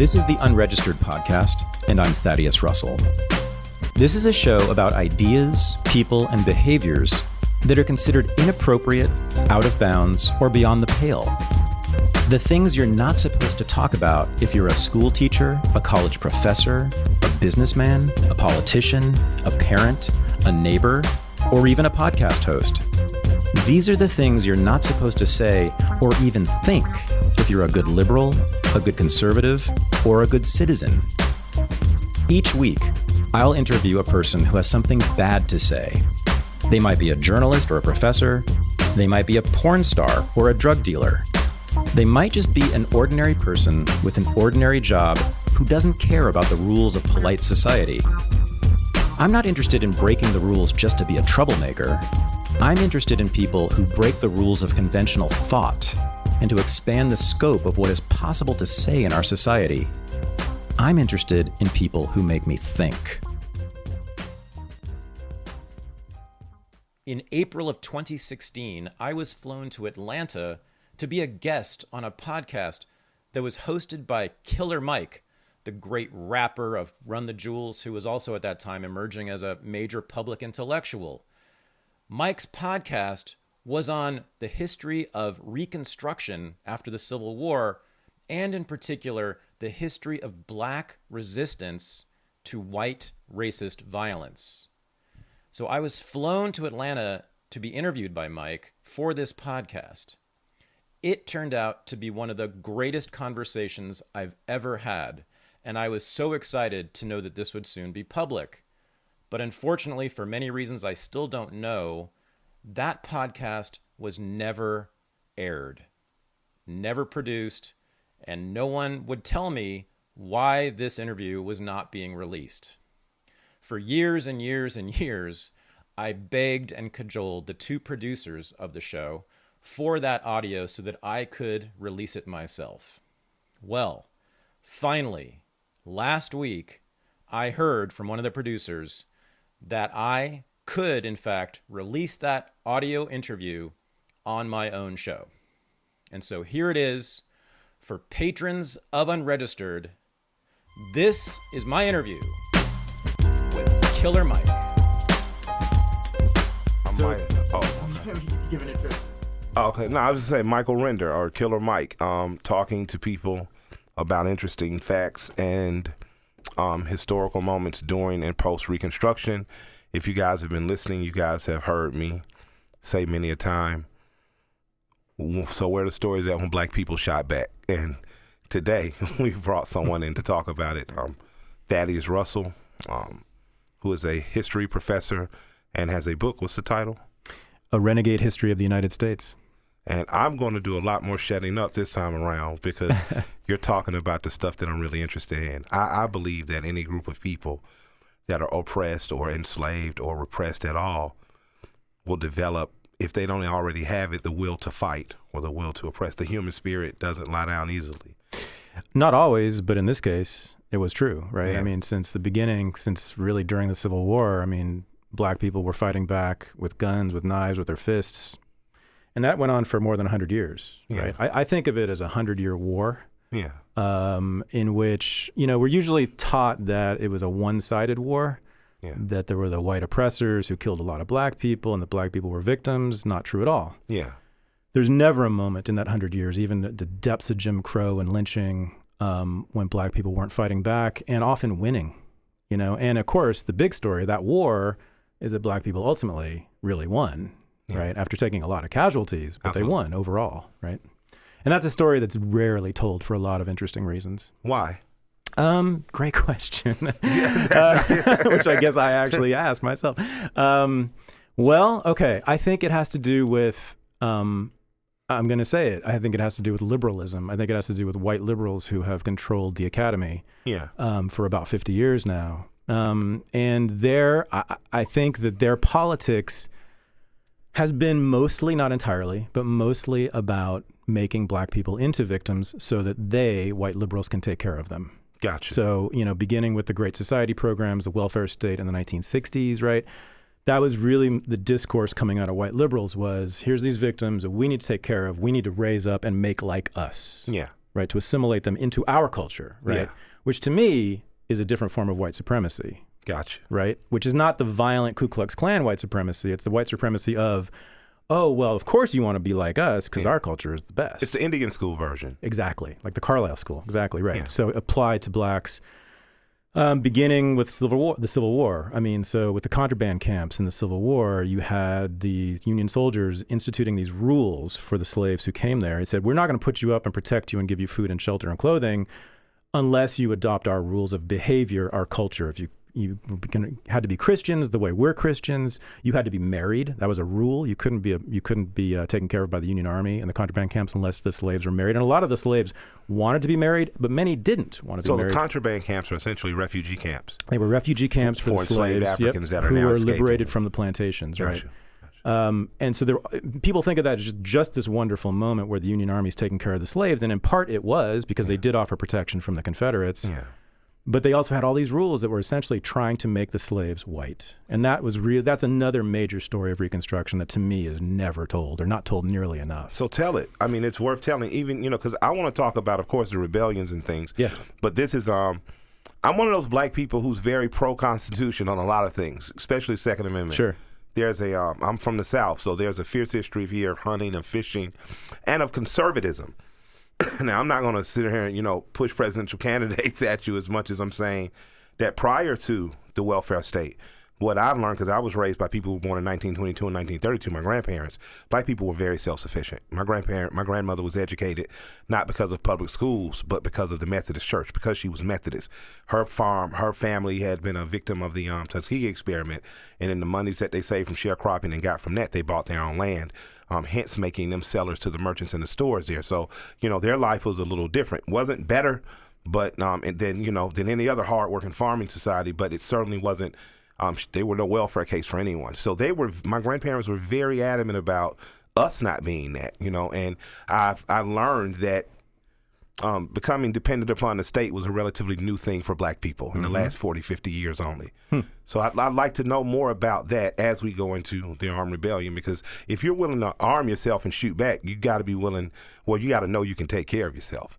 This is the Unregistered podcast, and I'm Thaddeus Russell. This is a show about ideas, people, and behaviors that are considered inappropriate, out of bounds, or beyond the pale. The things you're not supposed to talk about if you're a school teacher, a college professor, a businessman, a politician, a parent, a neighbor, or even a podcast host. These are the things you're not supposed to say or even think if you're a good liberal, a good conservative, or a good citizen. Each week, I'll interview a person who has something bad to say. They might be a journalist or a professor. They might be a porn star or a drug dealer. They might just be an ordinary person with an ordinary job who doesn't care about the rules of polite society. I'm not interested in breaking the rules just to be a troublemaker. I'm interested in people who break the rules of conventional thought and to expand the scope of what is possible to say in our society. I'm interested in people who make me think. In April of 2016, I was flown to Atlanta to be a guest on a podcast that was hosted by Killer Mike, the great rapper of Run the Jewels, who was also at that time emerging as a major public intellectual. Mike's podcast was on the history of Reconstruction after the Civil War, and in particular, the history of Black resistance to white racist violence. So I was flown to Atlanta to be interviewed by Mike for this podcast. It turned out to be one of the greatest conversations I've ever had, and I was so excited to know that this would soon be public. But unfortunately, for many reasons I still don't know, that podcast was never aired, never produced, and no one would tell me why this interview was not being released. For years and years and years, I begged and cajoled the two producers of the show for that audio so that I could release it myself. Well, finally, last week, I heard from one of the producers that I could, in fact, release that audio interview on my own show. And so here it is for Patrons of Unregistered. This is my interview with Killer Mike. Okay, no, I was just saying Michael Render or Killer Mike, talking to people about interesting facts and historical moments during and post Reconstruction. If you guys have been listening, you guys have heard me say many a time, so where the stories at when black people shot back? And today we brought someone in to talk about it, Thaddeus Russell, who is a history professor and has a book. What's the title? A Renegade History of the United States. And I'm going to do a lot more shutting up this time around because you're talking about the stuff that I'm really interested in. I believe that any group of people that are oppressed or enslaved or repressed at all will develop, if they don't already have it, the will to fight or the will to oppress. The human spirit doesn't lie down easily. Not always, but in this case, it was true, right? Yeah. I mean, since the beginning, since really during the Civil War, I mean, black people were fighting back with guns, with knives, with their fists. And that went on for more than 100 years, right? Yeah. I think of it as a 100-year war. Yeah. In which, we're usually taught that it was a one-sided war, that there were the white oppressors who killed a lot of black people and the black people were victims. Not true at all. Yeah. There's never a moment in that 100 years, even the depths of Jim Crow and lynching, when black people weren't fighting back and often winning, And of course, the big story of that war is that black people ultimately really won, right? After taking a lot of casualties, but they won overall, right? And that's a story that's rarely told for a lot of interesting reasons. Why? Great question, which I guess I actually asked myself. Well, okay, I think it has to do with, I'm going to say it, I think it has to do with liberalism. I think it has to do with white liberals who have controlled the academy for about 50 years now. And I think that their politics has been mostly, not entirely, but mostly about making black people into victims so that they, white liberals, can take care of them. Gotcha. So, beginning with the Great Society programs, the welfare state in the 1960s, right? That was really the discourse coming out of white liberals was, here's these victims that we need to take care of. We need to raise up and make like us. Yeah. right? To assimilate them into our culture, right? Yeah. Which to me is a different form of white supremacy. Gotcha. Right? Which is not the violent Ku Klux Klan white supremacy. It's the white supremacy of, oh, well, of course you want to be like us because our culture is the best. It's the Indian school version. Exactly. Like the Carlisle school. Exactly right. Yeah. So applied to blacks, beginning with the Civil War. I mean, so with the contraband camps in the Civil War, you had the Union soldiers instituting these rules for the slaves who came there. It said, we're not going to put you up and protect you and give you food and shelter and clothing unless you adopt our rules of behavior, our culture. If you had to be Christians the way we're Christians. You had to be married. That was a rule. You couldn't be taken care of by the Union Army and the contraband camps unless the slaves were married. And a lot of the slaves wanted to be married, but many didn't want to be married. So the contraband camps are essentially refugee camps. They were refugee camps for the enslaved slaves, Africans that are who now were escaping. liberated from the plantations, Gotcha. right? And so people think of that as just this wonderful moment where the Union Army is taking care of the slaves, and in part it was because they did offer protection from the Confederates. Yeah. But they also had all these rules that were essentially trying to make the slaves white. And that's another major story of Reconstruction that to me is never told or not told nearly enough. So tell it. I mean, it's worth telling, even, because I want to talk about, of course, the rebellions and things. Yeah. But this is, I'm one of those black people who's very pro-Constitution on a lot of things, especially Second Amendment. Sure. There's I'm from the South, so there's a fierce history here of hunting, of fishing, and of conservatism. Now, I'm not going to sit here and, push presidential candidates at you as much as I'm saying that prior to the welfare state, what I've learned, because I was raised by people who were born in 1922 and 1932, my grandparents, black people were very self-sufficient. My grandmother was educated not because of public schools, but because of the Methodist Church, because she was Methodist. Her family had been a victim of the Tuskegee experiment, and in the monies that they saved from sharecropping and got from that, they bought their own land. Hence making them sellers to the merchants in the stores there. So, their life was a little different. Wasn't better, but than any other hardworking farming society, but it certainly wasn't. They were no welfare case for anyone. So my grandparents were very adamant about us not being that, and I learned that becoming dependent upon the state was a relatively new thing for black people in the last 40, 50 years only. So I'd like to know more about that as we go into the armed rebellion, because if you're willing to arm yourself and shoot back, you got to be willing, you got to know you can take care of yourself.